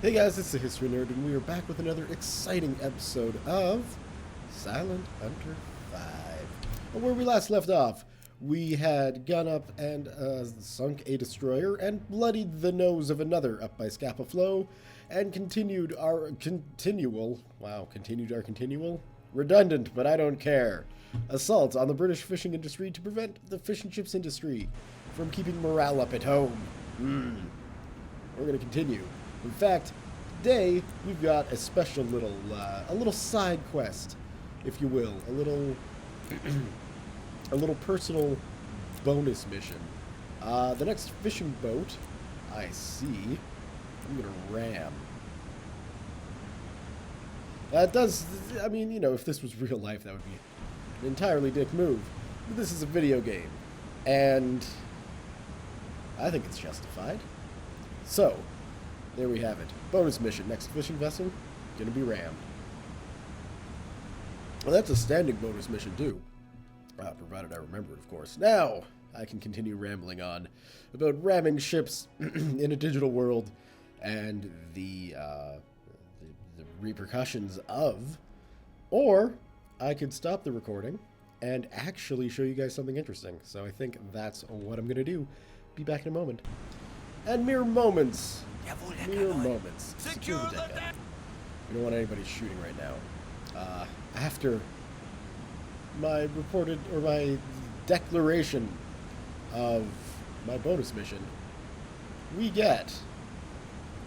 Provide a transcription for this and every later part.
Hey guys, it's the History Nerd, and we are back with another exciting episode of Silent Hunter 5. Where we last left off, we had gone up and sunk a destroyer and bloodied the nose of another up by Scapa Flow, and continued our continual, redundant, but I don't care, assault on the British fishing industry to prevent the fish and chips industry from keeping morale up at home. We're going to continue. In fact, today we've got a special a little side quest, if you will, a little personal bonus mission. The next fishing boat I see, I'm gonna ram. That does, I mean, you know, if this was real life, that would be an entirely dick move. But this is a video game, and I think it's justified. So, there we have it. Bonus mission. Next fishing vessel, gonna be rammed. Well, that's a standing bonus mission, too. Provided I remember it, of course. Now, I can continue rambling on about ramming ships in a digital world and the repercussions of. Or, I could stop the recording and actually show you guys something interesting. So I think that's what I'm gonna do. Be back in a moment. And mere moments. Mere moments. Secure the deck. We don't want anybody shooting right now. After my reported, or my declaration of my bonus mission, we get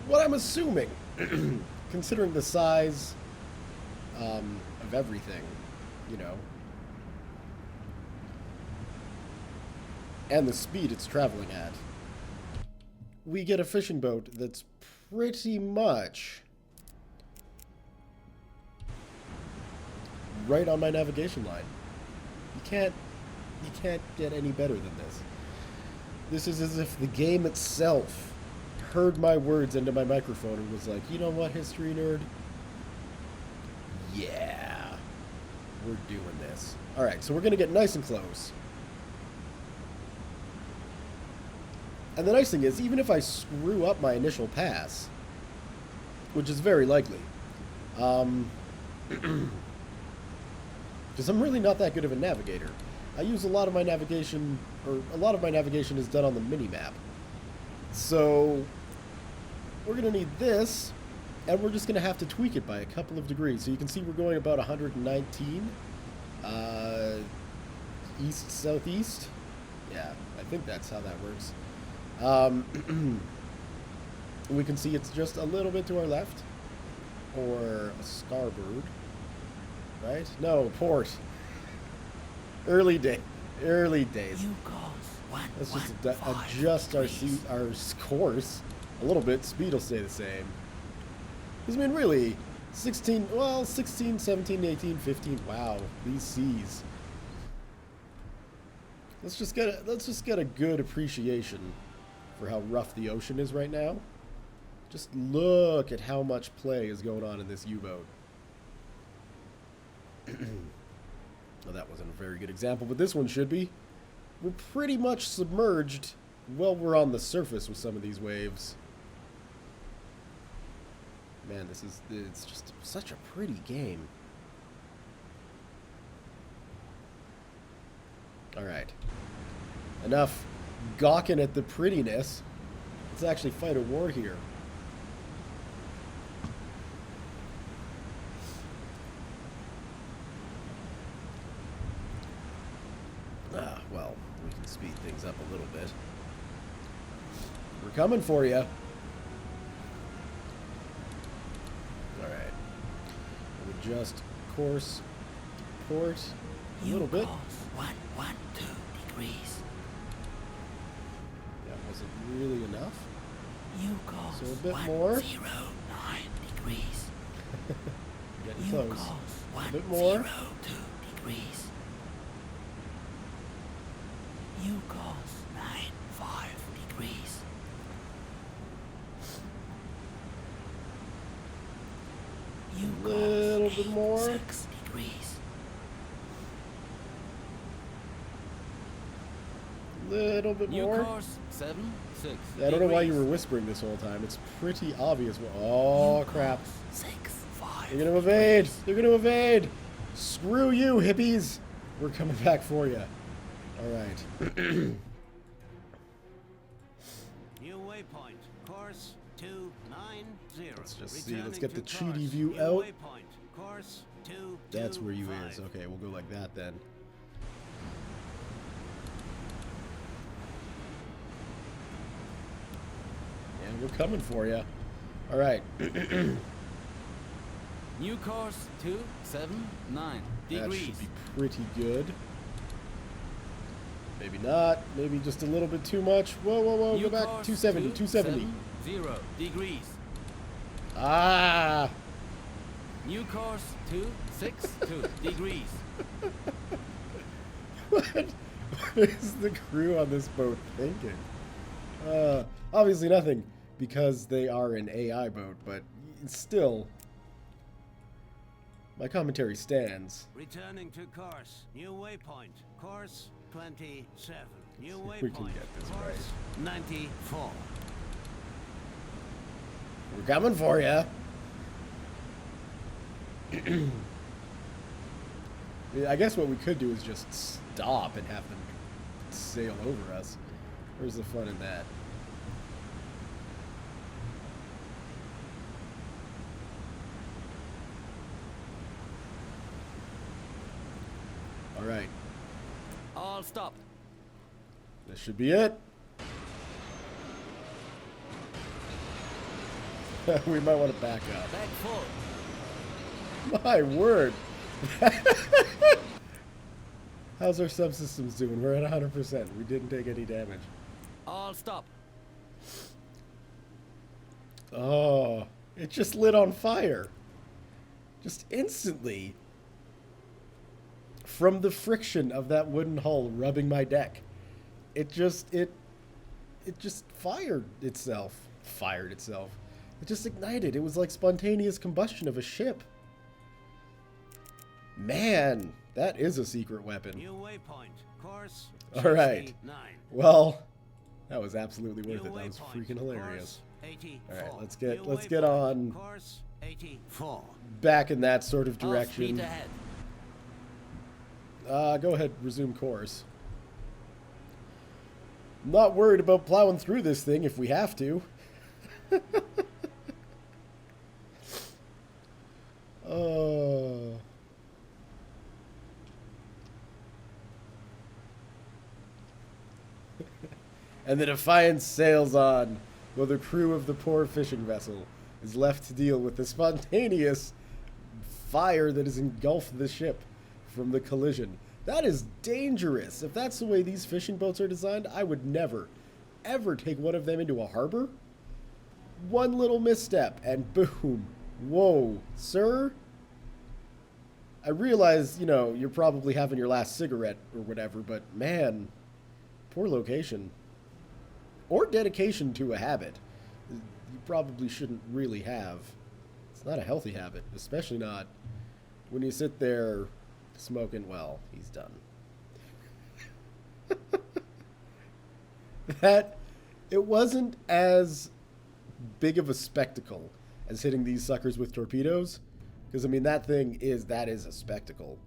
what I'm assuming, considering the size of everything, you know, and the speed it's traveling at. We get a fishing boat that's pretty much right on my navigation line. You can't get any better than this. This is as if the game itself heard my words into my microphone and was like, you know what, history nerd? Yeah, we're doing this. Alright, so we're gonna get nice and close. And the nice thing is, even if I screw up my initial pass, which is very likely, because I'm really not that good of a navigator. I use a lot of my navigation, is done on the mini-map. So, we're going to need this, and we're just going to have to tweak it by a couple of degrees. So you can see we're going about 119, east-southeast. Yeah, I think that's how that works. We can see it's just a little bit to our left, or a starboard, right? No, port. Early days. Let's just adjust our course a little bit. Speed will stay the same. Because, I mean, really, 16, 17, 18, 15. Wow, these seas. Let's just get a good appreciation for how rough the ocean is right now. Just look at how much play is going on in this U-boat. Well, that wasn't a very good example, but this one should be. We're pretty much submerged while we're on the surface with some of these waves. Man, it's just such a pretty game. Alright. Enough gawking at the prettiness. Let's actually fight a war here. Well, we can speed things up a little bit. We're coming for you. Alright. We'll adjust course, port, a little bit. 112 degrees. That wasn't really enough. So a bit more. 109 degrees. Getting close. A bit more. 102 degrees. 95 degrees. A little bit more. 6 degrees. little bit New more. course 76. Yeah, I don't know why you degrees. were whispering this whole time. It's pretty obvious. Oh, New crap. course 6, 5. They're going to evade. They're going to evade. Screw you, hippies. We're coming back for you. All right. New waypoint, course 290. Let's just see. Returning Let's get the to cheaty course. view New out. Waypoint, course 225. That's where you is. Okay, we'll go like that then. And we're coming for you. All right. New course 279 That degrees. should be pretty good. Maybe not. Maybe just a little bit too much. Whoa, whoa, whoa. New Go back. course 270. 270. 270 degrees. Ah. New course 262 degrees. What is the crew on this boat thinking? Obviously nothing, because they are an AI boat, but still, my commentary stands. Returning to course. New waypoint, course 27. New We can waypoint, get this course 94. We're coming for you. I guess what we could do is just stop and have them sail over us. Where's the fun in that? All right, All stop. this should be it. We might want to back up. Back full. My word. How's our subsystems doing? We're at 100%. We didn't take any damage. All stop. Oh, it just lit on fire. Just instantly. From the friction of that wooden hull rubbing my deck. It just fired itself. It just ignited. It was like spontaneous combustion of a ship. Man, that is a secret weapon. New waypoint, course All right. 69. Well, that was absolutely worth New it. That was waypoint, freaking hilarious. course 84. All right, let's New get waypoint, on Course 84. back in that sort of All speed direction. ahead. Go ahead, resume course. I'm not worried about plowing through this thing if we have to. Oh. And the Defiance sails on, while the crew of the poor fishing vessel is left to deal with the spontaneous fire that has engulfed the ship from the collision. That is dangerous. If that's the way these fishing boats are designed, I would never, ever take one of them into a harbor. One little misstep, and boom. Whoa, sir? I realize, you know, you're probably having your last cigarette or whatever, but man, poor location. Or dedication to a habit. You probably shouldn't really have. It's not a healthy habit, especially not when you sit there smoking. Well, he's done. That, it wasn't as big of a spectacle as hitting these suckers with torpedoes. Because, I mean, that is a spectacle.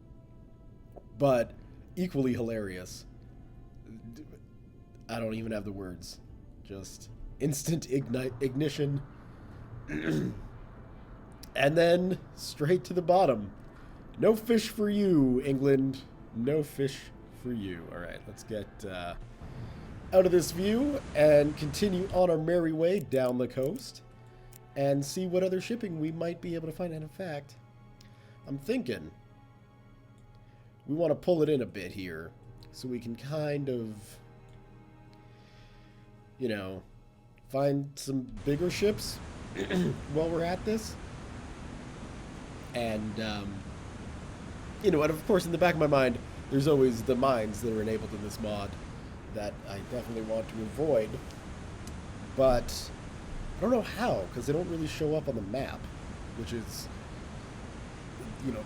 But equally hilarious. I don't even have the words. Just instant ignition. And then straight to the bottom. No fish for you, England. No fish for you. All right, let's get out of this view and continue on our merry way down the coast and see what other shipping we might be able to find. And in fact, I'm thinking we want to pull it in a bit here so we can kind of, you know, find some bigger ships while we're at this. And, you know, and of course, in the back of my mind, there's always the mines that are enabled in this mod that I definitely want to avoid. But I don't know how, because they don't really show up on the map, which is, you know,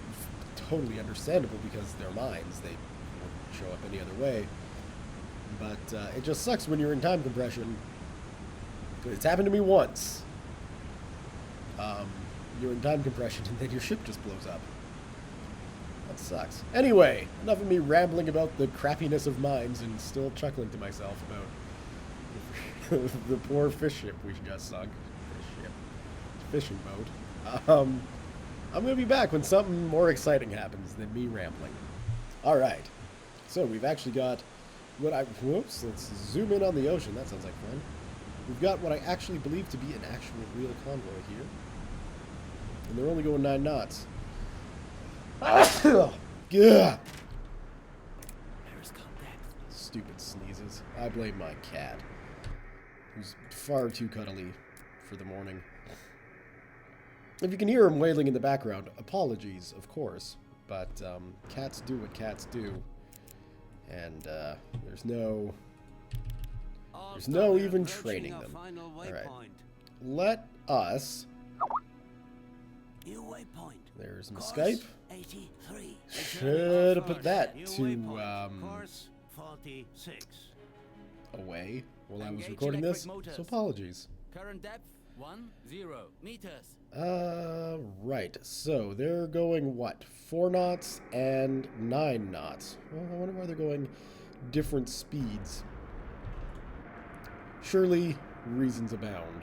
totally understandable because they're mines. They won't show up any other way. But it just sucks when you're in time compression. It's happened to me once. You're in time compression and then your ship just blows up. That sucks. Anyway, enough of me rambling about the crappiness of mines and still chuckling to myself about the poor fish ship we just sunk. Fish ship. Fishing boat. I'm going to be back when something more exciting happens than me rambling. Alright. So we've actually got what I... Whoops. Let's zoom in on the ocean. That sounds like fun. We've got what I actually believe to be an actual real convoy here. And they're only going 9 knots. Gah! Paris contact. Stupid sneezes. I blame my cat, who's far too cuddly for the morning. If you can hear him wailing in the background, apologies, of course. But cats do what cats do. And there's no even training them. Alright. Let us... New waypoint. There's my Course Skype. 83. Should have put that New to waypoint. Course 46. away while I was Engage recording this, electric so motors. apologies. Current depth 10 meters. Right. So they're going what? 4 knots and 9 knots. Well, I wonder why they're going different speeds. Surely reasons abound.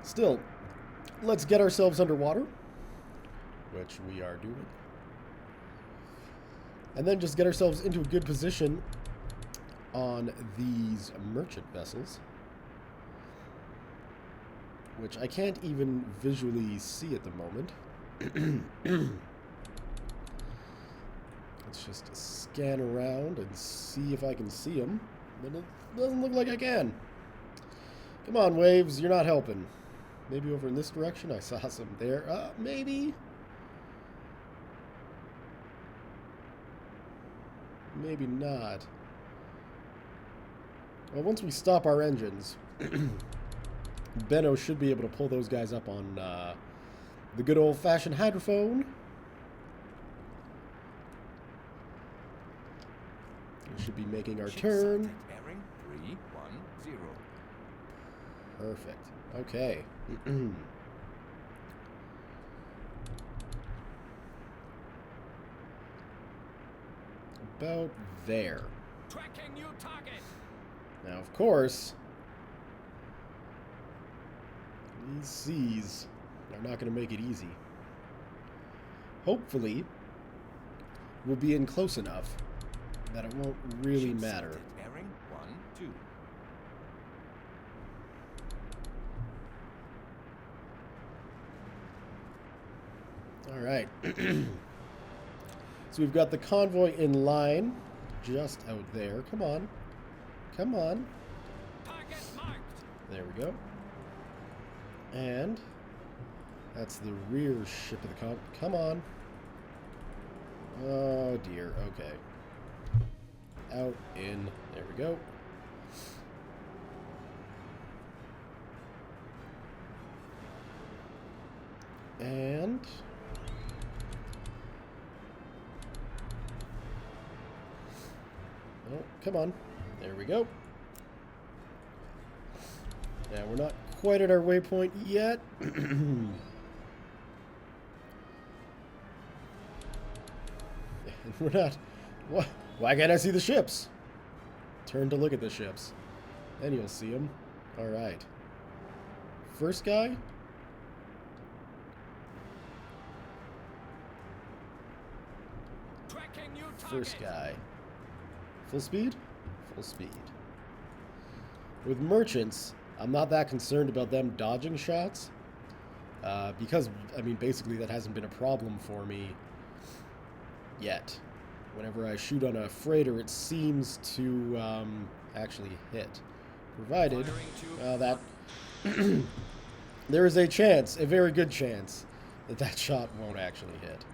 Still, let's get ourselves underwater, which we are doing. And then just get ourselves into a good position on these merchant vessels, which I can't even visually see at the moment. Let's just scan around and see if I can see them, but it doesn't look like I can. Come on, waves, you're not helping. Maybe over in this direction, I saw some there. Maybe. Maybe not. Well, once we stop our engines, Benno should be able to pull those guys up on the good old-fashioned hydrophone. We should be making our turn. Bearing 310. Perfect. Okay. About there. Tracking new target. Now, of course, these seas are not going to make it easy. Hopefully, we'll be in close enough that it won't really matter. Bearing 12. Alright. So we've got the convoy in line just out there. Come on. Come on. Target marked. There we go. And that's the rear ship of the convoy. Come on. Oh dear. Okay. Out, in. There we go. And oh, come on. There we go. Yeah, we're not quite at our waypoint yet. We're not. What? Why can't I see the ships? Turn to look at the ships. Then you'll see them. Alright. First guy. Tracking new target. First guy. Full speed? Full speed. With merchants, I'm not that concerned about them dodging shots. Because, I mean, basically that hasn't been a problem for me yet. Whenever I shoot on a freighter, it seems to actually hit. Provided that there is a chance, a very good chance, that that shot won't actually hit.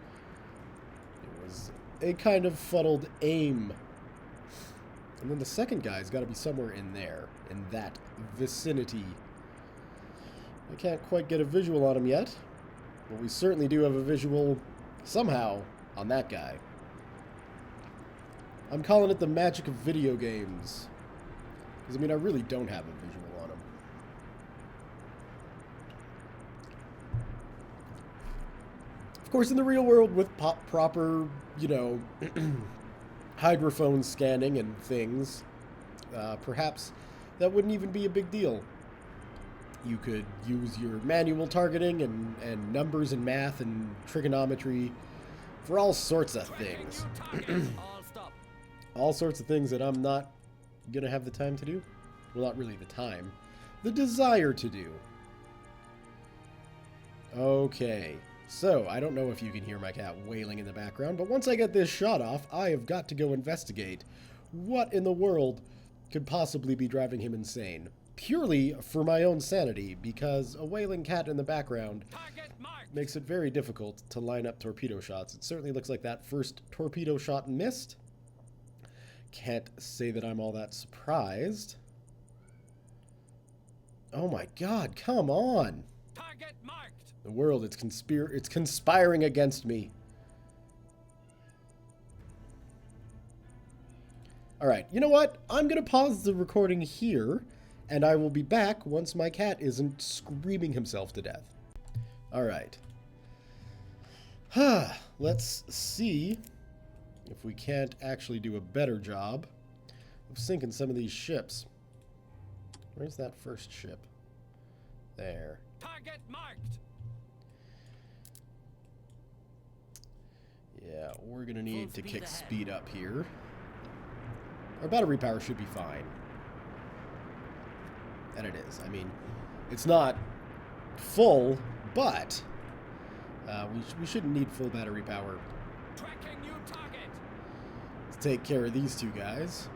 It was a kind of fuddled aim. And then the second guy's got to be somewhere in there, in that vicinity. I can't quite get a visual on him yet, but we certainly do have a visual somehow on that guy. I'm calling it the magic of video games. Because, I mean, I really don't have a visual on them. Of course, in the real world, with proper, you know, hydrophone scanning and things, perhaps that wouldn't even be a big deal. You could use your manual targeting and numbers and math and trigonometry for all sorts of things. All stop. All sorts of things that I'm not going to have the time to do. Well, not really the time. The desire to do. Okay. So, I don't know if you can hear my cat wailing in the background, but once I get this shot off, I have got to go investigate what in the world could possibly be driving him insane. Purely for my own sanity, because a wailing cat in the background Target marked. makes it very difficult to line up torpedo shots. It certainly looks like that first torpedo shot missed. Can't say that I'm all that surprised. Oh my god, come on! Target marked. The world, it's conspiring against me. Alright, you know what? I'm going to pause the recording here, and I will be back once my cat isn't screaming himself to death. Alright. Let's see if we can't actually do a better job of sinking some of these ships. Where's that first ship? There. Target marked. Yeah, we're going to need to speed kick ahead. speed up here. Our battery power should be fine. And it is. I mean, it's not full, but we shouldn't need full battery power Tracking new target. to take care of these two guys.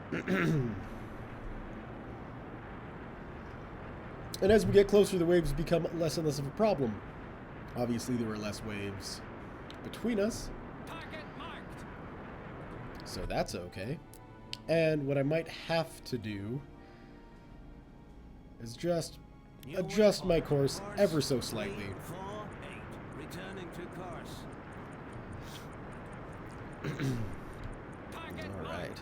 And as we get closer, the waves become less and less of a problem. Obviously, there are less waves between us, Target marked. so that's okay. And what I might have to do is just New adjust my waypoint. course ever so slightly. 348. Returning to course. Target All marked. right.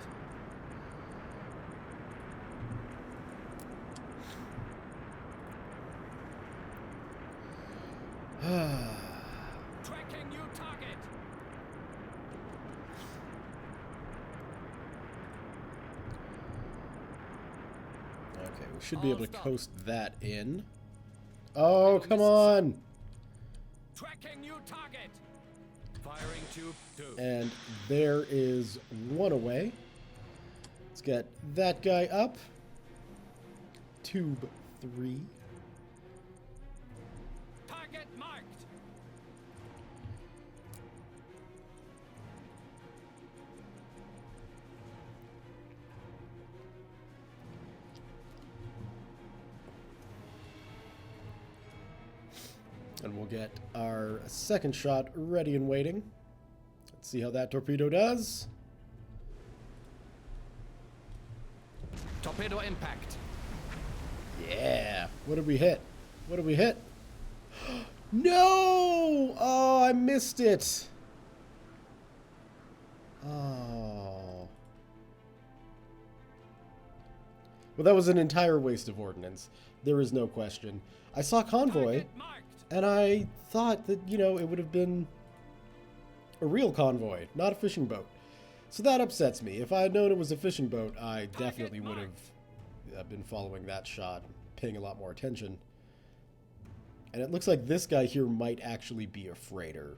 Tracking new target. Okay, we should be All able to stop. coast that in. Oh, come on! Tracking new target. Firing tube 2. And there is one away. Let's get that guy up. Tube 3. Target marked. And we'll get our second shot ready and waiting. Let's see how that torpedo does. Torpedo impact. Yeah. What did we hit? What did we hit? No! Oh, I missed it. Oh. Well, that was an entire waste of ordnance. There is no question. I saw convoy, Target marked. and I thought that, you know, it would have been a real convoy, not a fishing boat. So that upsets me. If I had known it was a fishing boat, I definitely would have been following that shot, paying a lot more attention. And it looks like this guy here might actually be a freighter.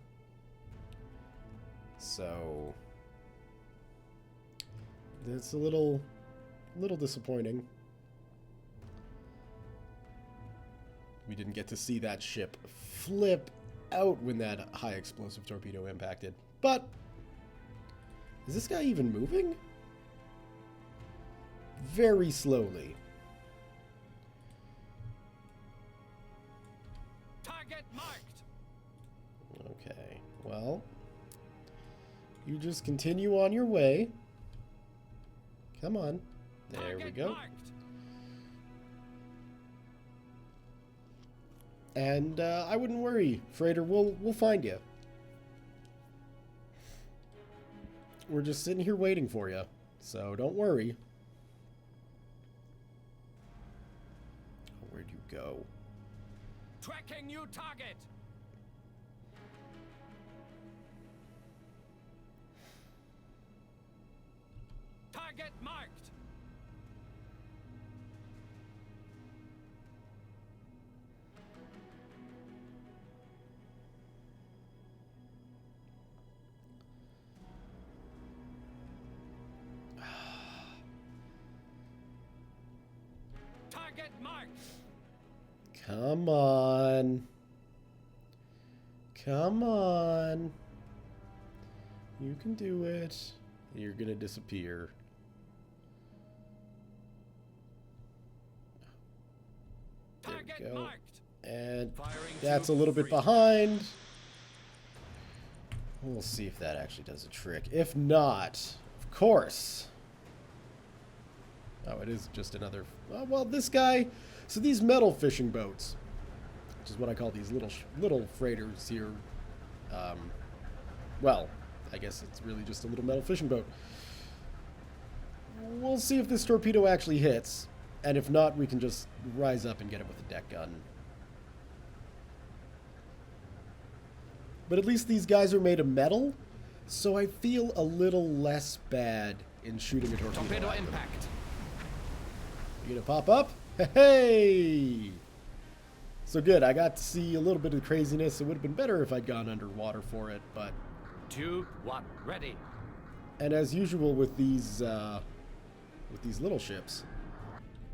So it's a little disappointing. We didn't get to see that ship flip out when that high explosive torpedo impacted. But is this guy even moving? Very slowly. Target marked. Okay, well, you just continue on your way. Come on. There we Target go. marked. And I wouldn't worry, freighter. We'll find you. We're just sitting here waiting for you. So don't worry. Where'd you go? Tracking new target. Target marked. Target marked. Come on. Come on. You can do it. You're going to disappear. There we Target go. marked. And Firing that's a to little bit three. behind. We'll see if that actually does a trick. If not, of course. Oh, it is just another... Oh, well, this guy... So these metal fishing boats, which is what I call these little freighters here. Well, I guess it's really just a little metal fishing boat. We'll see if this torpedo actually hits. And if not, we can just rise up and get it with a deck gun. But at least these guys are made of metal, so I feel a little less bad in shooting a torpedo. Torpedo at them. impact. You gonna pop up? Hey! So good, I got to see a little bit of craziness. It would have been better if I'd gone underwater for it, but... 2, 1, ready. And as usual with these little ships,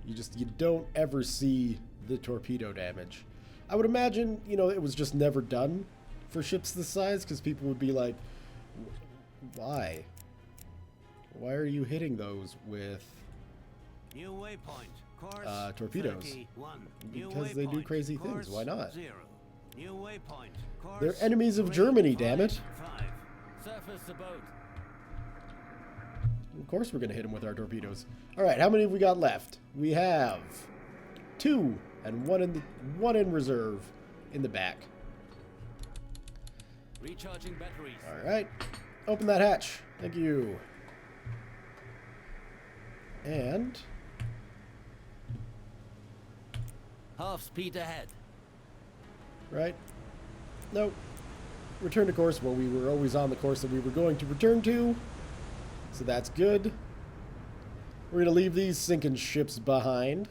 you don't ever see the torpedo damage. I would imagine, you know, it was just never done for ships this size, because people would be like, why? Why are you hitting those with New waypoint. Course torpedoes? 31. New Because they do waypoint. crazy things. Course Why not? 0. New waypoint. Course They're enemies of Germany, damn it. 5. Surface the boat. Of course we're going to hit them with our torpedoes. All right, how many have we got left? We have 2 and one in reserve in the back. Recharging batteries. All right, open that hatch. Thank you. And Half speed ahead. right, nope. Return to course. Well, we were always on the course that we were going to return to, so that's good. We're going to leave these sinking ships behind.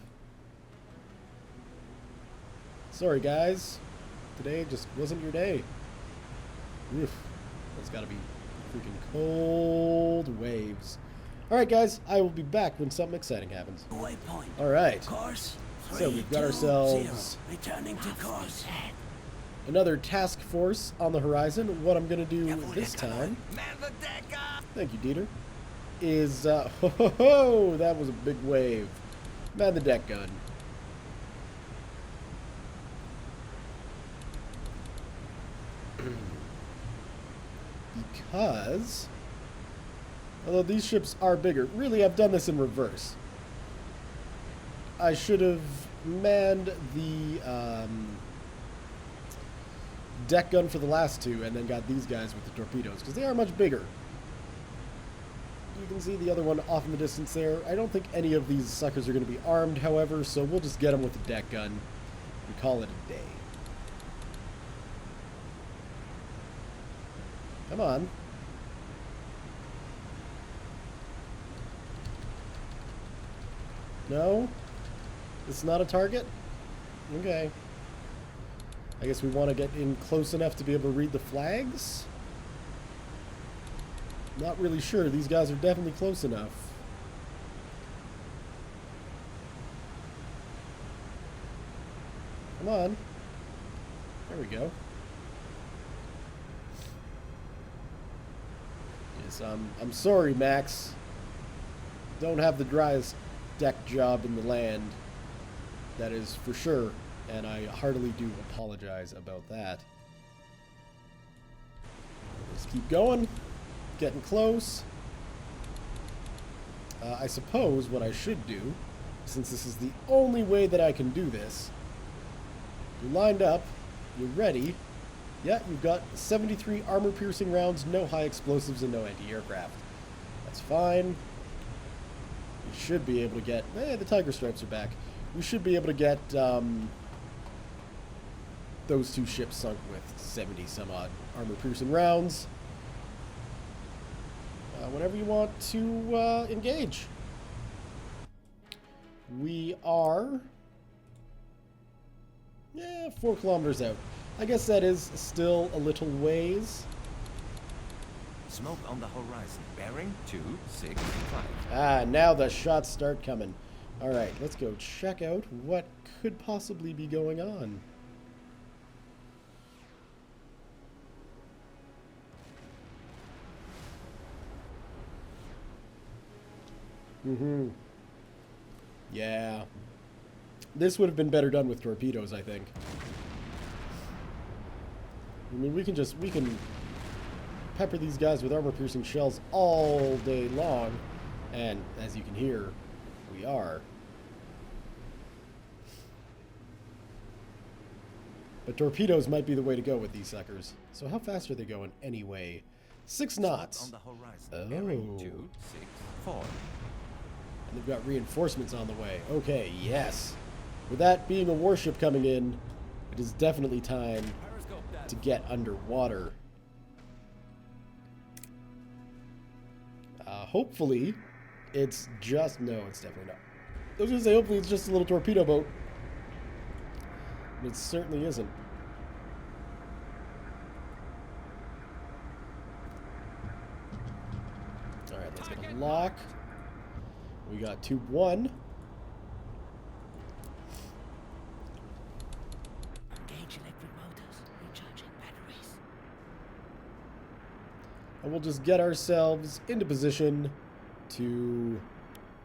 Sorry, guys. Today just wasn't your day. Oof. That's got to be freaking cold waves. All right, guys. I will be back when something exciting happens. Waypoint. All right. Course So we've got 320. ourselves Returning to course. another task force on the horizon. What I'm going to do this time, Man the deck up. thank you, Dieter, is, that was a big wave. Man the deck gun. Because, although these ships are bigger, really I've done this in reverse. I should have manned the deck gun for the last two and then got these guys with the torpedoes, because they are much bigger. You can see the other one off in the distance there. I don't think any of these suckers are going to be armed, however, so we'll just get them with the deck gun and call it a day. Come on. No? It's not a target? Okay. I guess we want to get in close enough to be able to read the flags? Not really sure. These guys are definitely close enough. Come on. There we go. Yes, I'm sorry, Max. Don't have the driest deck job in the land. That is for sure. And I heartily do apologize about that. Let's keep going. Getting close. I suppose what I should do, since this is the only way that I can do this, you're lined up, you're ready. Yeah, you've got 73 armor-piercing rounds, no high explosives, and no anti-aircraft. That's fine. We should be able to get... the Tiger Stripes are back. We should be able to get those two ships sunk with 70 some odd armor-piercing rounds. Whenever you want to engage. We are... 4 kilometers out. I guess that is still a little ways. Smoke on the horizon. Bearing 265. Ah, now the shots start coming. Alright, let's go check out what could possibly be going on. Yeah. This would have been better done with torpedoes, I think. I mean, we can pepper these guys with armor-piercing shells all day long. And, as you can hear, we are. But torpedoes might be the way to go with these suckers. So how fast are they going anyway? 6 knots. On the horizon. Oh. Bearing 264. And they've got reinforcements on the way. Okay, yes. With that being a warship coming in, it is definitely time to get underwater. Hopefully, it's just... No, it's definitely not. I was going to say, hopefully it's just a little torpedo boat. But it certainly isn't. Alright, let's get a lock. We got tube 1. Engage electric motors. Recharging batteries. And we'll just get ourselves into position to All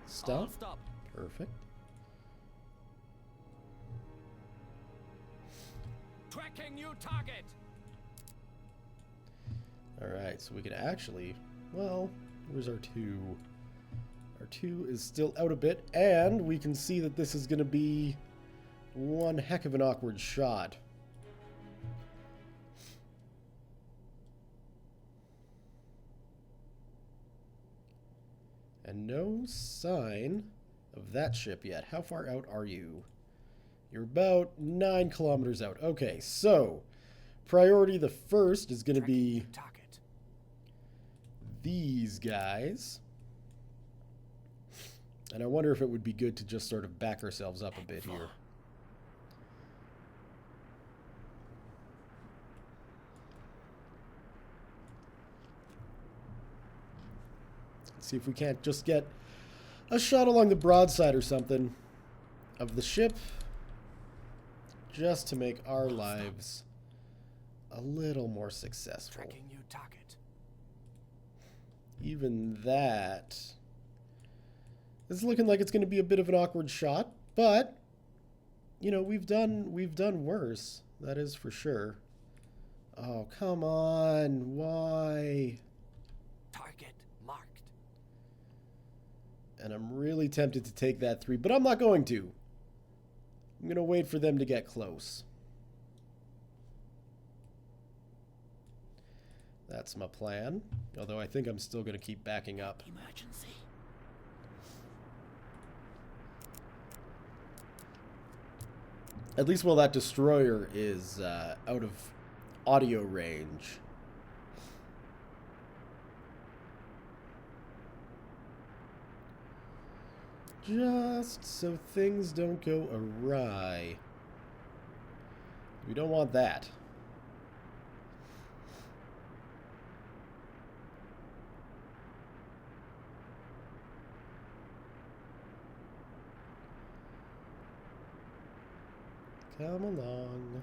stop. stop. Perfect. Tracking new target. Alright, so we can actually... Well, where's our 2? Our 2 is still out a bit, and we can see that this is going to be one heck of an awkward shot. And no sign of that ship yet. How far out are you? You're about 9 kilometers out. Okay, so priority the first is going to be Target. these guys. And I wonder if it would be good to just sort of back ourselves up a bit here. Let's see if we can't just get a shot along the broadside or something of the ship, just to make our lives a little more successful. Tracking new target. Even that... It's looking like it's going to be a bit of an awkward shot, but you know, we've done worse. That is for sure. Oh, come on. Why? Target marked. And I'm really tempted to take that 3, but I'm not going to. I'm going to wait for them to get close. That's my plan. Although I think I'm still going to keep backing up. Emergency. At least while that destroyer is out of audio range. Just so things don't go awry. We don't want that. Come along.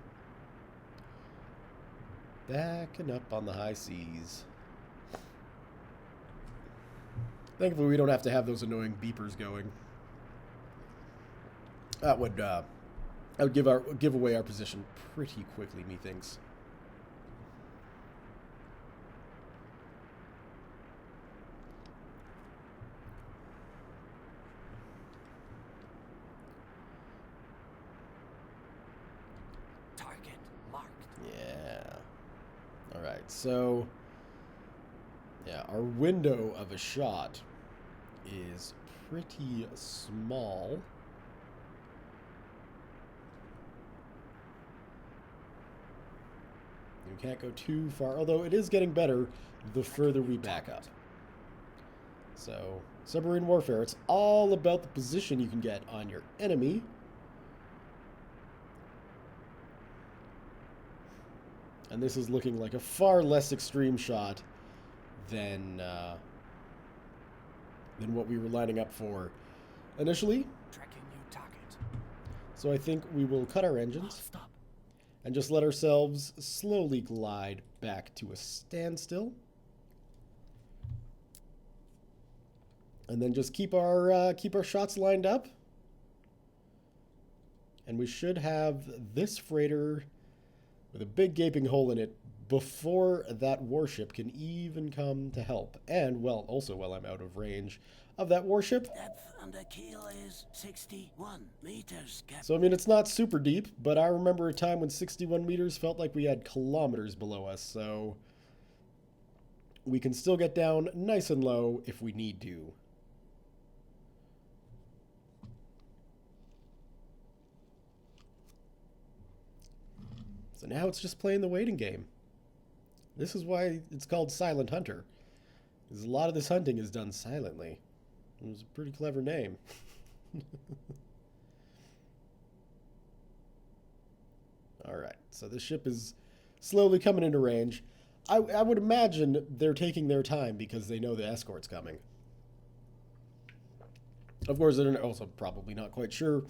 Backing up on the high seas. Thankfully, we don't have to have those annoying beepers going. That would give away our position pretty quickly, methinks. Target marked. Yeah. All right. So, yeah, our window of a shot is pretty small. We can't go too far, although it is getting better the further we back up. So, submarine warfare, it's all about the position you can get on your enemy. And this is looking like a far less extreme shot than what we were lining up for initially. Tracking new target. So I think we will cut our engines Stop. and just let ourselves slowly glide back to a standstill. And then just keep our shots lined up. And we should have this freighter with a big gaping hole in it before that warship can even come to help. And, well, also while I'm out of range of that warship. Depth under keel is 61 meters, Captain. So, I mean, it's not super deep, but I remember a time when 61 meters felt like we had kilometers below us, so we can still get down nice and low if we need to. So now it's just playing the waiting game. This is why it's called Silent Hunter. Because a lot of this hunting is done silently. It was a pretty clever name. Alright, so this ship is slowly coming into range. I would imagine they're taking their time because they know the escort's coming. Of course, they're also probably not quite sure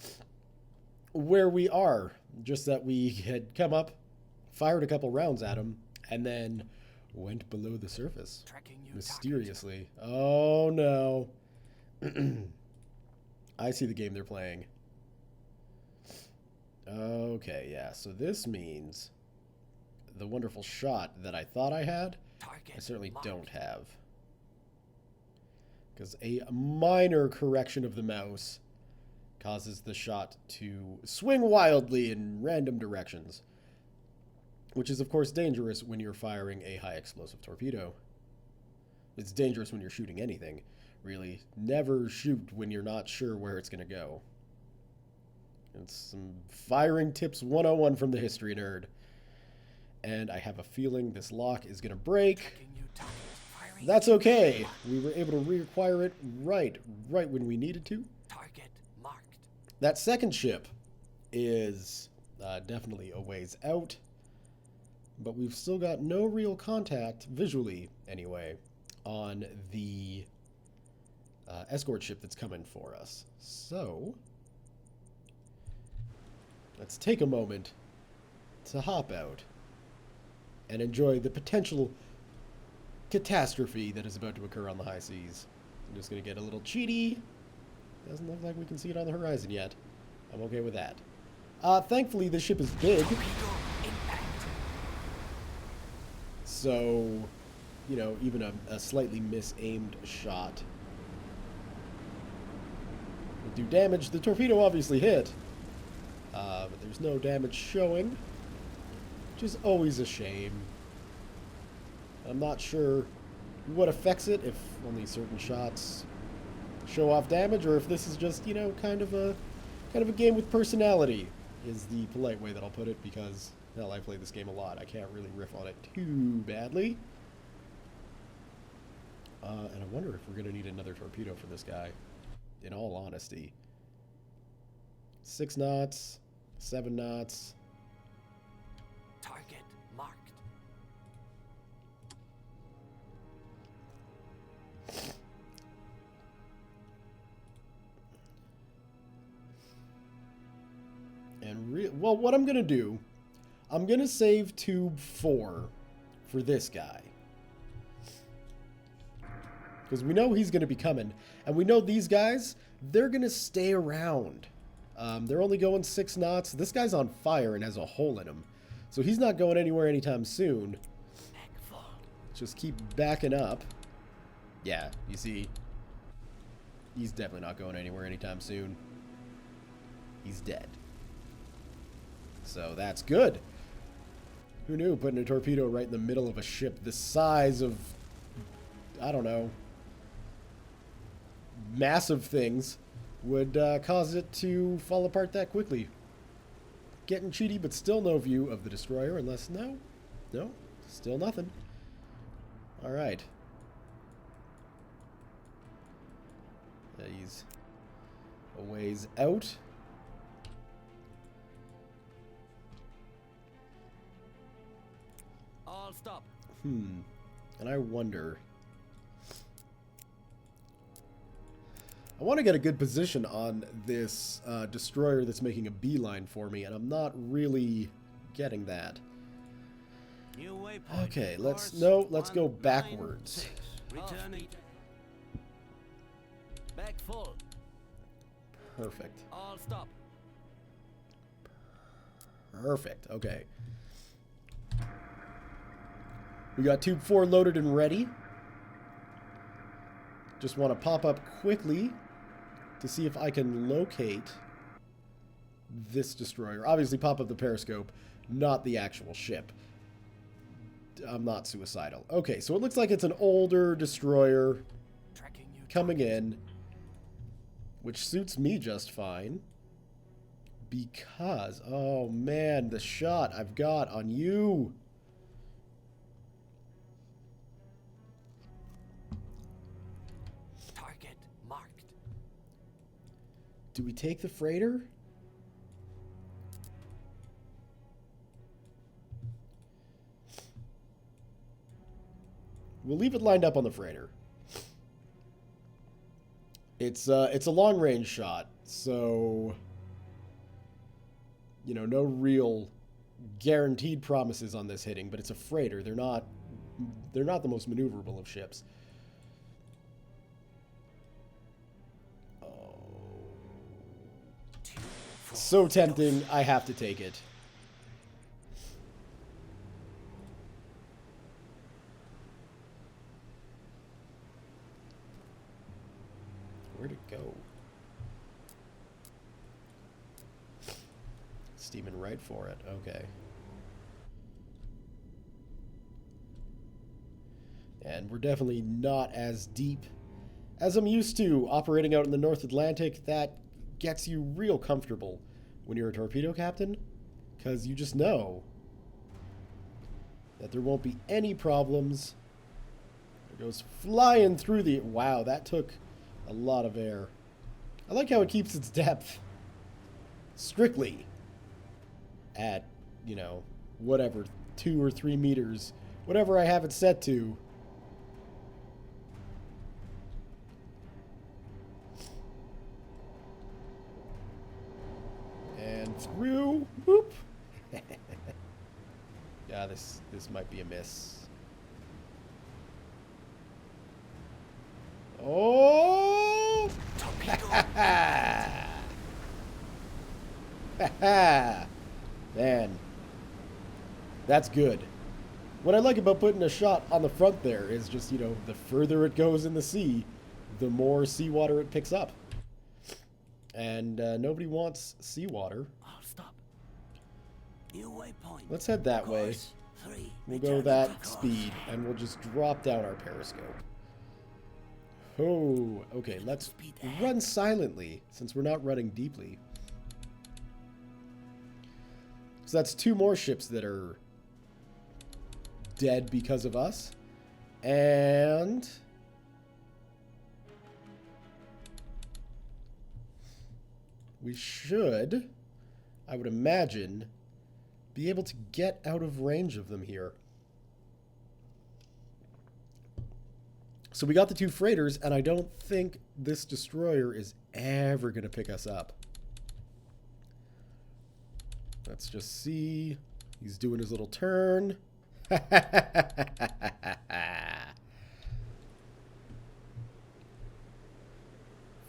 where we are. Just that we had come up, fired a couple rounds at them, and then went below the surface. Tracking new Mysteriously. Oh, no. I see the game they're playing. Okay, yeah. So this means the wonderful shot that I thought I had, target. I certainly marked. don't have. Because a minor correction of the mouse causes the shot to swing wildly in random directions. Which is, of course, dangerous when you're firing a high explosive torpedo. It's dangerous when you're shooting anything, really. Never shoot when you're not sure where it's going to go. It's some firing tips 101 from the history nerd. And I have a feeling this lock is going to break. Tracking new target. Firing. That's okay. We were able to reacquire it right when we needed to. Target marked. That second ship is definitely a ways out. But we've still got no real contact, visually anyway, on the escort ship that's coming for us. So, let's take a moment to hop out and enjoy the potential catastrophe that is about to occur on the high seas. I'm just going to get a little cheaty. Doesn't look like we can see it on the horizon yet. I'm okay with that. Thankfully, the ship is big. Torpedo impact. So, you know, even a slightly misaimed shot would do damage. The torpedo obviously hit, but there's no damage showing, which is always a shame. I'm not sure what affects it, if only certain shots show off damage, or if this is just, you know, kind of a game with personality, is the polite way that I'll put it, because hell, I play this game a lot. I can't really riff on it too badly. And I wonder if we're going to need another torpedo for this guy, in all honesty. 6 knots, 7 knots. Target marked. And well, what I'm going to do, I'm going to save tube 4 for this guy. Because we know he's going to be coming. And we know these guys, they're going to stay around. They're only going 6 knots. This guy's on fire and has a hole in him. So he's not going anywhere anytime soon. Just keep backing up. Yeah, you see, he's definitely not going anywhere anytime soon. He's dead. So that's good. Who knew putting a torpedo right in the middle of a ship the size of, I don't know, massive things would cause it to fall apart that quickly. Getting cheaty, but still no view of the destroyer, unless... No, still nothing. Alright. He's a ways out. All stop. And I wonder... I want to get a good position on this destroyer that's making a beeline for me, and I'm not really getting that. New waypoint. Okay, let's Course go 196. backwards. Returning. Back full. Perfect. All stop. Perfect. Okay. We got tube 4 loaded and ready. Just want to pop up quickly to see if I can locate this destroyer. Obviously pop up the periscope, not the actual ship. I'm not suicidal. Okay, so it looks like it's an older destroyer Tracking you. coming in, which suits me just fine. Because, oh man, the shot I've got on you. Target marked. Do we take the freighter? We'll leave it lined up on the freighter. It's a long-range shot, so you know, no real guaranteed promises on this hitting, but it's a freighter. They're not the most maneuverable of ships. Oh. So tempting, I have to take it. Where'd it go? Steaming right for it. Okay. And we're definitely not as deep as I'm used to operating out in the North Atlantic. That gets you real comfortable when you're a torpedo captain, because you just know that there won't be any problems. It goes flying through the... Wow, that took a lot of air. I like how it keeps its depth strictly at, you know, whatever, 2 or 3 meters, whatever I have it set to. And through, whoop. Yeah, this might be a miss. Oh! Man, that's good. What I like about putting a shot on the front there is just, you know, the further it goes in the sea, the more seawater it picks up. And nobody wants seawater. All stop. New waypoint. Let's head that way. Course 3. We'll go Returning that to course. speed, and we'll just drop down our periscope. Oh, okay, let's Speed ahead. run silently, since we're not running deeply. So that's 2 more ships that are dead because of us. And... we should, I would imagine, be able to get out of range of them here. So we got the 2 freighters, and I don't think this destroyer is ever going to pick us up. Let's just see. He's doing his little turn.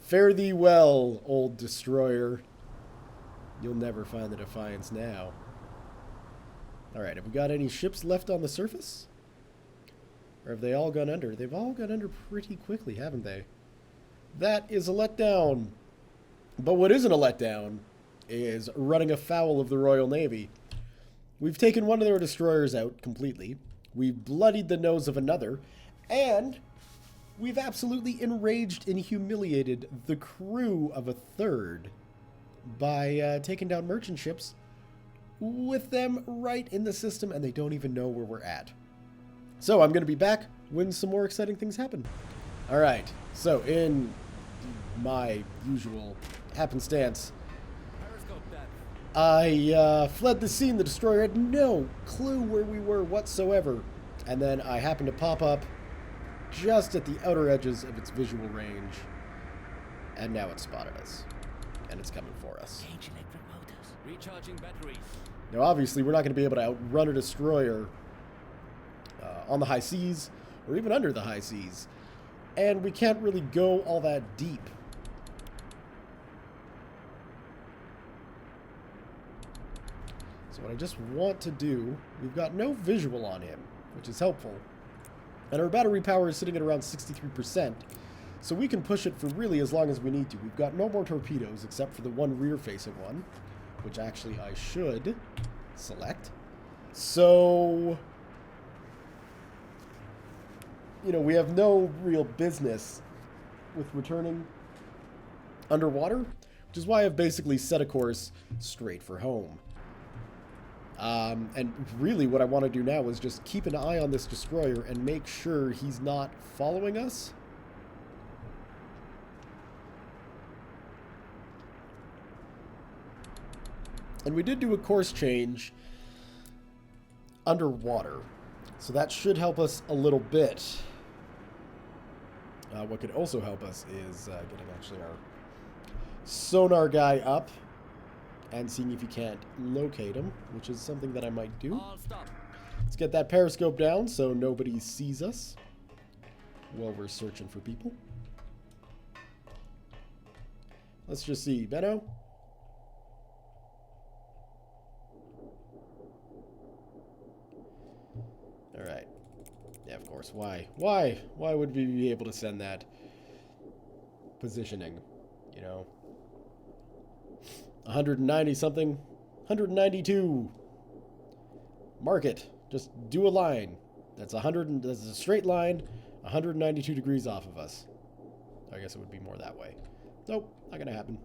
Fare thee well, old destroyer. You'll never find the Defiance now. Alright, have we got any ships left on the surface? Or have they all gone under? They've all gone under pretty quickly, haven't they? That is a letdown. But what isn't a letdown is running afoul of the Royal Navy. We've taken one of their destroyers out completely. We've bloodied the nose of another. And we've absolutely enraged and humiliated the crew of a third by taking down merchant ships with them right in the system, and they don't even know where we're at. So I'm going to be back when some more exciting things happen. All right, so in my usual happenstance, I fled the scene. The destroyer had no clue where we were whatsoever, and then I happened to pop up just at the outer edges of its visual range, and now it's spotted us, and it's coming for us. Change electric motors. Recharging batteries. Now, obviously, we're not going to be able to outrun a destroyer on the high seas, or even under the high seas, and we can't really go all that deep. So what I just want to do, we've got no visual on him, which is helpful. And our battery power is sitting at around 63%, so we can push it for really as long as we need to. We've got no more torpedoes except for the one rear-facing one, which actually I should select. So, you know, we have no real business with returning underwater, which is why I've basically set a course straight for home. And really what I want to do now is just keep an eye on this destroyer and make sure he's not following us. And we did do a course change underwater, so that should help us a little bit. What could also help us is getting actually our sonar guy up and seeing if you can't locate him, which is something that I might do. All stop. Let's get that periscope down so nobody sees us while we're searching for people. Let's just see. Benno? Alright. Yeah, of course. Why? Why? Why would we be able to send that positioning? You know? 190 something. 192. Mark it. Just do a line. That's that's a straight line, 192 degrees off of us. I guess it would be more that way. Nope, not gonna happen.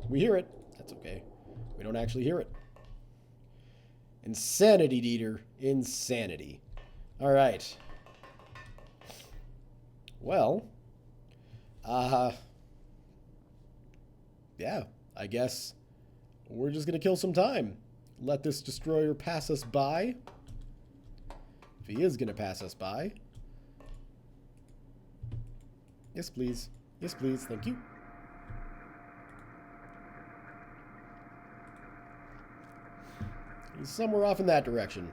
We hear it. That's okay. We don't actually hear it. Insanity, Dieter. Insanity. Alright. Well, yeah, I guess we're just gonna kill some time. Let this destroyer pass us by. If he is gonna pass us by. Yes, please. Yes, please. Thank you. He's somewhere off in that direction.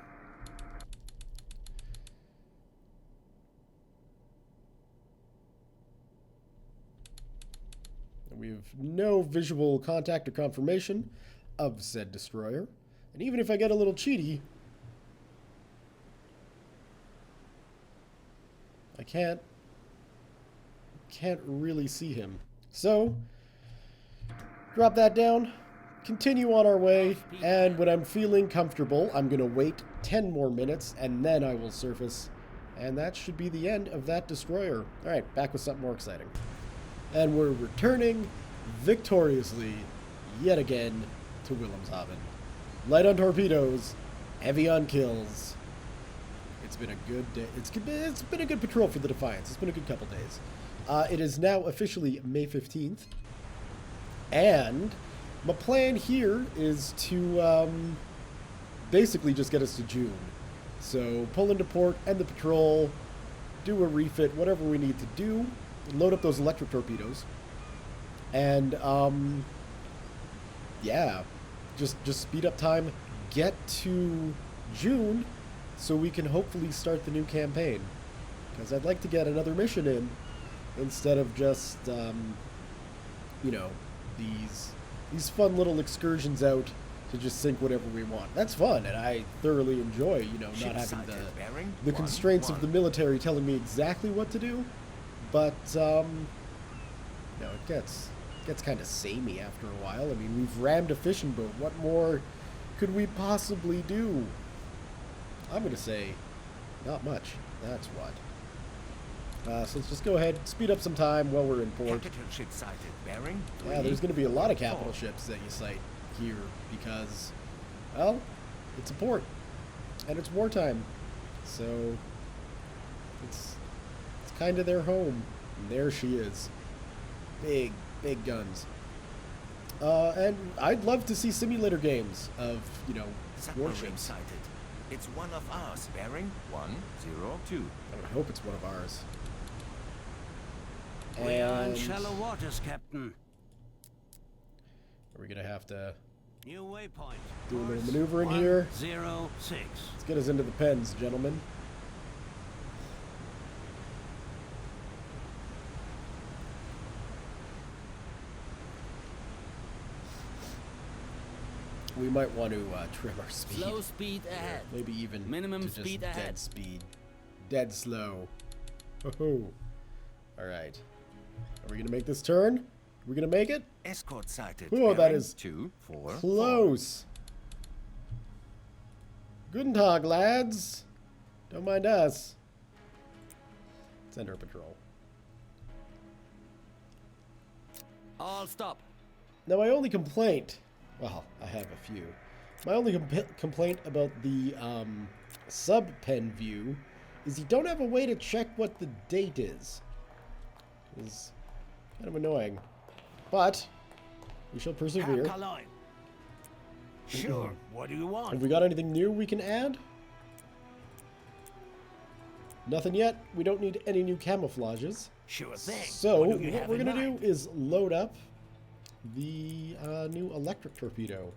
We have no visual contact or confirmation of said destroyer. And even if I get a little cheaty, I can't really see him. So, drop that down, continue on our way, and when I'm feeling comfortable, I'm going to wait 10 more minutes, and then I will surface. And that should be the end of that destroyer. Alright, back with something more exciting. And we're returning victoriously, yet again, to Wilhelmshaven. Light on torpedoes, heavy on kills. It's been a good day. It's been a good patrol for the Defiance. It's been a good couple days. It is now officially May 15th. And my plan here is to basically just get us to June. So pull into port, end the patrol, do a refit, whatever we need to do, load up those electric torpedoes. And yeah, just speed up time, get to June so we can hopefully start the new campaign. Because I'd like to get another mission in instead of just, you know, these fun little excursions out to just sink whatever we want. That's fun, and I thoroughly enjoy, you know, not having the constraints of the military telling me exactly what to do. But, you know, it gets kind of samey after a while. I mean, we've rammed a fishing boat. What more could we possibly do? I'm going to say, not much. That's what. So let's just go ahead, speed up some time while we're in port. Capital ship sighted. Bearing. Yeah, there's going to be a lot of capital ships that you sight here because, well, it's a port and it's wartime, so it's kind of their home. And there she is, big guns. And I'd love to see simulator games of Submarine warships. sighted. It's one of ours. Bearing 102. I would hope it's one of ours. We are in And shallow waters, Captain. are we gonna have to New waypoint. do a little Course maneuvering here? 106. Let's get us into the pens, gentlemen. We might want to trim our speed. Slow speed ahead. Maybe even Minimum to just speed dead ahead. speed. Dead slow. Oh. Alright. Are we gonna make this turn? Are we gonna make it? Escort sighted. Oh, that Bearing is 244. Close. Guten Tag, lads. Don't mind us. Let's enter patrol. All stop. Now, my only complaint, well, I have a few. My only complaint about the sub-pen view is you don't have a way to check what the date is. It's kind of annoying. But we shall persevere. Alkaline. Sure. What do you want? Have we got anything new we can add? Nothing yet. We don't need any new camouflages. Sure thing. So, What do you what have we're in going to mind? do is load up the new electric torpedo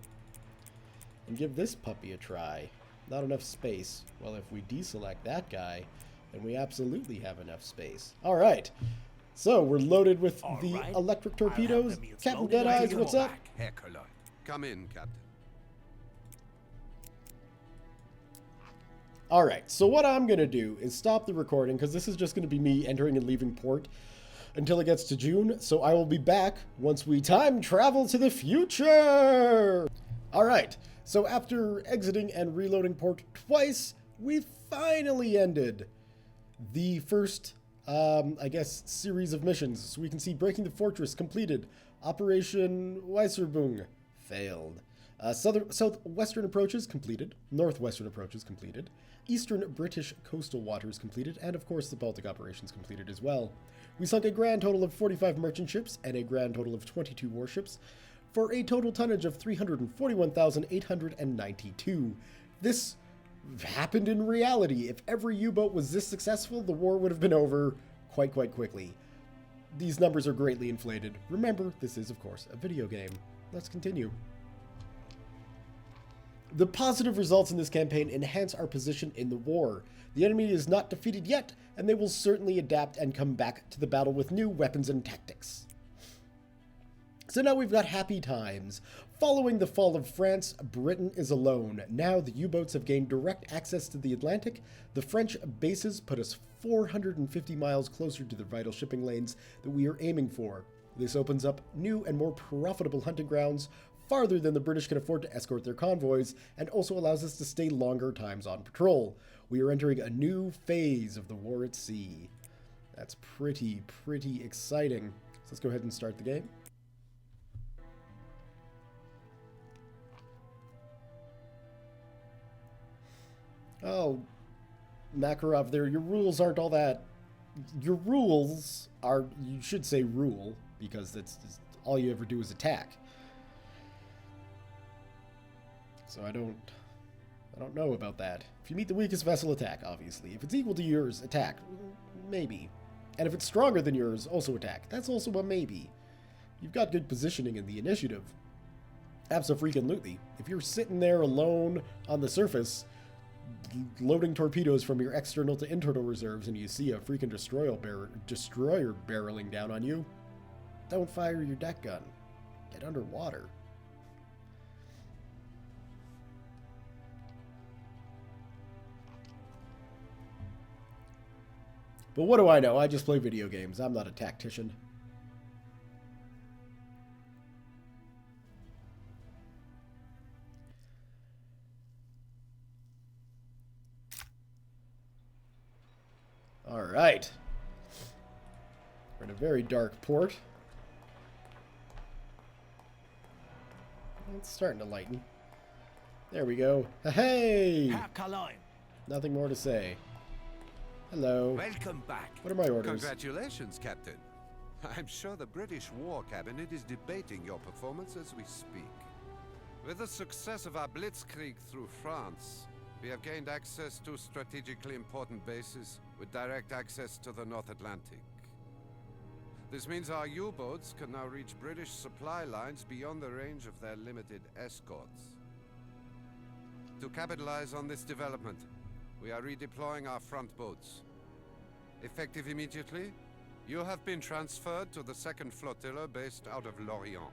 and give this puppy a try. Not enough space. Well, if we deselect that guy, then we absolutely have enough space. All right. So, we're loaded with All the right. electric I'll have torpedoes. the meals Captain loaded when Deadeyes, you what's go up? back. Herr Köller. Come in, Captain. Alright, so what I'm going to do is stop the recording because this is just going to be me entering and leaving port until it gets to June. So I will be back once we time travel to the future. Alright, so after exiting and reloading port twice, we finally ended the first, I guess, series of missions. So we can see Breaking the Fortress completed. Operation Weisserbung failed. Southwestern approaches completed. Northwestern approaches completed. Eastern British coastal waters completed. And of course the Baltic operations completed as well. We sunk a grand total of 45 merchant ships and a grand total of 22 warships for a total tonnage of 341,892. This happened in reality. If every U-boat was this successful, the war would have been over quite quickly. These numbers are greatly inflated. Remember, this is, of course, a video game. Let's continue. The positive results in this campaign enhance our position in the war. The enemy is not defeated yet, and they will certainly adapt and come back to the battle with new weapons and tactics. So now we've got happy times. Following the fall of France, Britain is alone. Now the U-boats have gained direct access to the Atlantic. The French bases put us 450 miles closer to the vital shipping lanes that we are aiming for. This opens up new and more profitable hunting grounds, farther than the British can afford to escort their convoys, and also allows us to stay longer times on patrol. We are entering a new phase of the war at sea. That's pretty exciting. So let's go ahead and start the game. Oh, Makarov, there, your rules aren't all that... Your rules are, you should say rule, because that's all you ever do is attack. So I don't know about that. If you meet the weakest vessel, attack, obviously. If it's equal to yours, attack. Maybe. And if it's stronger than yours, also attack. That's also a maybe. You've got good positioning in the initiative. Abso-freaking-lutely. If you're sitting there alone on the surface, loading torpedoes from your external to internal reserves, and you see a freaking destroyer barreling down on you, don't fire your deck gun. Get underwater. But what do I know? I just play video games. I'm not a tactician. All right. We're in a very dark port. It's starting to lighten. There we go. Hey! Herr Kaloin. Nothing more to say. Hello. Welcome back. What are my orders? Congratulations, Captain. I'm sure the British War Cabinet is debating your performance as we speak. With the success of our blitzkrieg through France, we have gained access to strategically important bases with direct access to the North Atlantic. This means our U-boats can now reach British supply lines beyond the range of their limited escorts. To capitalize on this development, we are redeploying our front boats. Effective immediately, you have been transferred to the 2nd Flotilla based out of Lorient.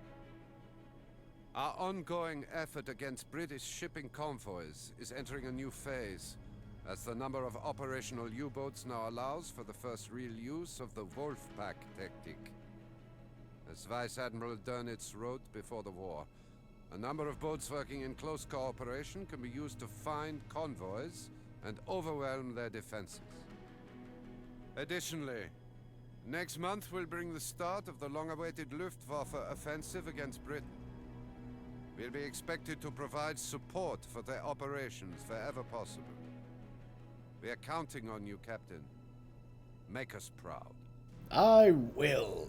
Our ongoing effort against British shipping convoys is entering a new phase, as the number of operational U-boats now allows for the first real use of the Wolfpack tactic. As Vice Admiral Dönitz wrote before the war, a number of boats working in close cooperation can be used to find convoys and overwhelm their defenses. Additionally, next month will bring the start of the long-awaited Luftwaffe offensive against Britain. We'll be expected to provide support for their operations wherever possible. We are counting on you, Captain. Make us proud. I will.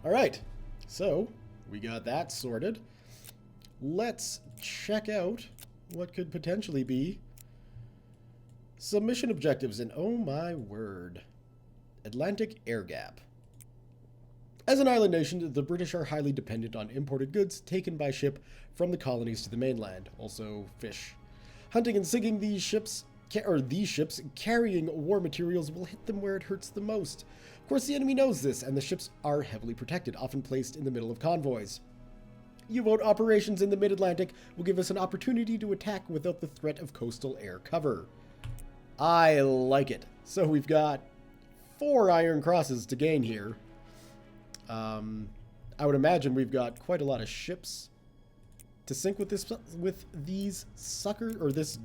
All right. So, we got that sorted. Let's check out what could potentially be some mission objectives. And oh my word. Atlantic Air Gap. As an island nation, the British are highly dependent on imported goods taken by ship from the colonies to the mainland, also fish. Hunting and sinking these ships carrying war materials will hit them where it hurts the most. Of course, the enemy knows this, and the ships are heavily protected, often placed in the middle of convoys. U-boat operations in the mid-Atlantic will give us an opportunity to attack without the threat of coastal air cover. I like it. So we've got 4 Iron Crosses to gain here. I would imagine we've got quite a lot of ships to sink with these suckers, or this,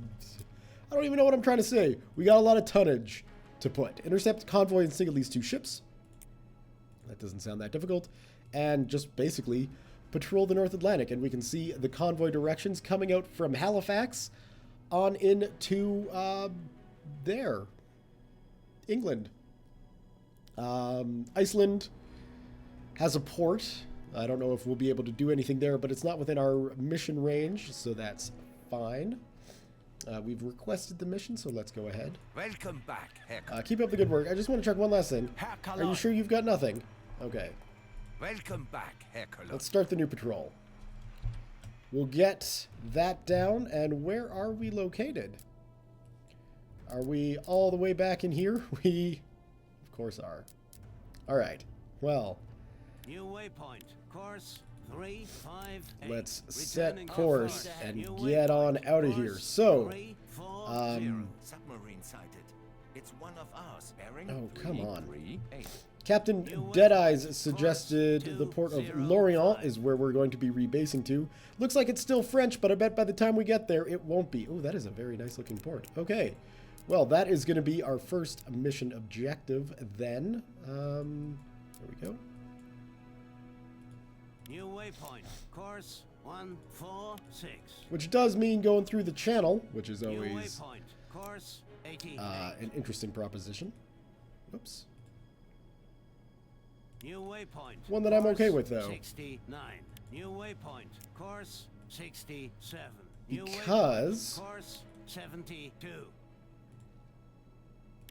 I don't even know what I'm trying to say. We got a lot of tonnage to put. Intercept, convoy, and sink at least 2 ships. That doesn't sound that difficult. And just basically patrol the North Atlantic, and we can see the convoy directions coming out from Halifax on into there, England. Iceland has a port. I don't know if we'll be able to do anything there, but it's not within our mission range, so that's fine. We've requested the mission, so let's go ahead. Welcome back, Herr. Keep up the good work. I just want to check one last thing. Are you sure you've got nothing? Okay. Welcome back, Herr Cologne. Let's start the new patrol. We'll get that down, and where are we located? Are we all the way back in here? We, of course, are. All right. Well, New waypoint. Course 358. let's set Returning course course. and New get waypoint. on out of here. Course So, 340. Submarine sighted. It's one of ours, bearing Oh, come on. 338. Captain Deadeyes suggested the port of Lorient is where we're going to be rebasing to. Looks like it's still French, but I bet by the time we get there, it won't be. Oh, that is a very nice looking port. Okay. Well, that is going to be our first mission objective then. There we go. New waypoint. Course 146. Which does mean going through the channel, which is New always waypoint. Course 18. an interesting proposition. Whoops. New waypoint. One that I'm Course okay with, though. 69. New waypoint. Course 67. New Because- waypoint. Course 72.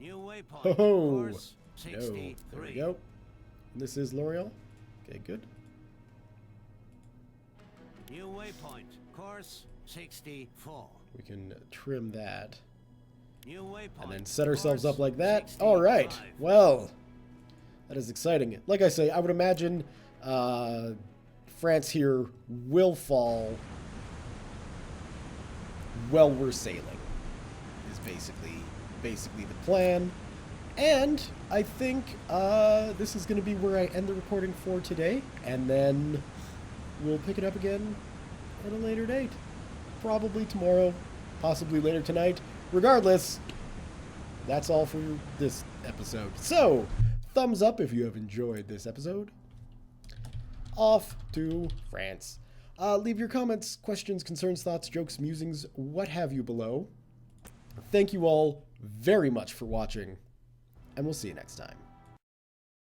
New waypoint. Oh, Course no. 63. There we go. And this is L'Oreal. Okay, good. New waypoint. Course 64. We can trim that. New waypoint. And then set ourselves Course up like that. 65. All right. Well, that is exciting. Like I say, I would imagine France here will fall while we're sailing. Is basically the plan. And I think this is going to be where I end the recording for today. And then we'll pick it up again at a later date. Probably tomorrow, possibly later tonight. Regardless, that's all for this episode. So, thumbs up if you have enjoyed this episode. Off to France. Leave your comments, questions, concerns, thoughts, jokes, musings, what have you below. Thank you all very much for watching, and we'll see you next time.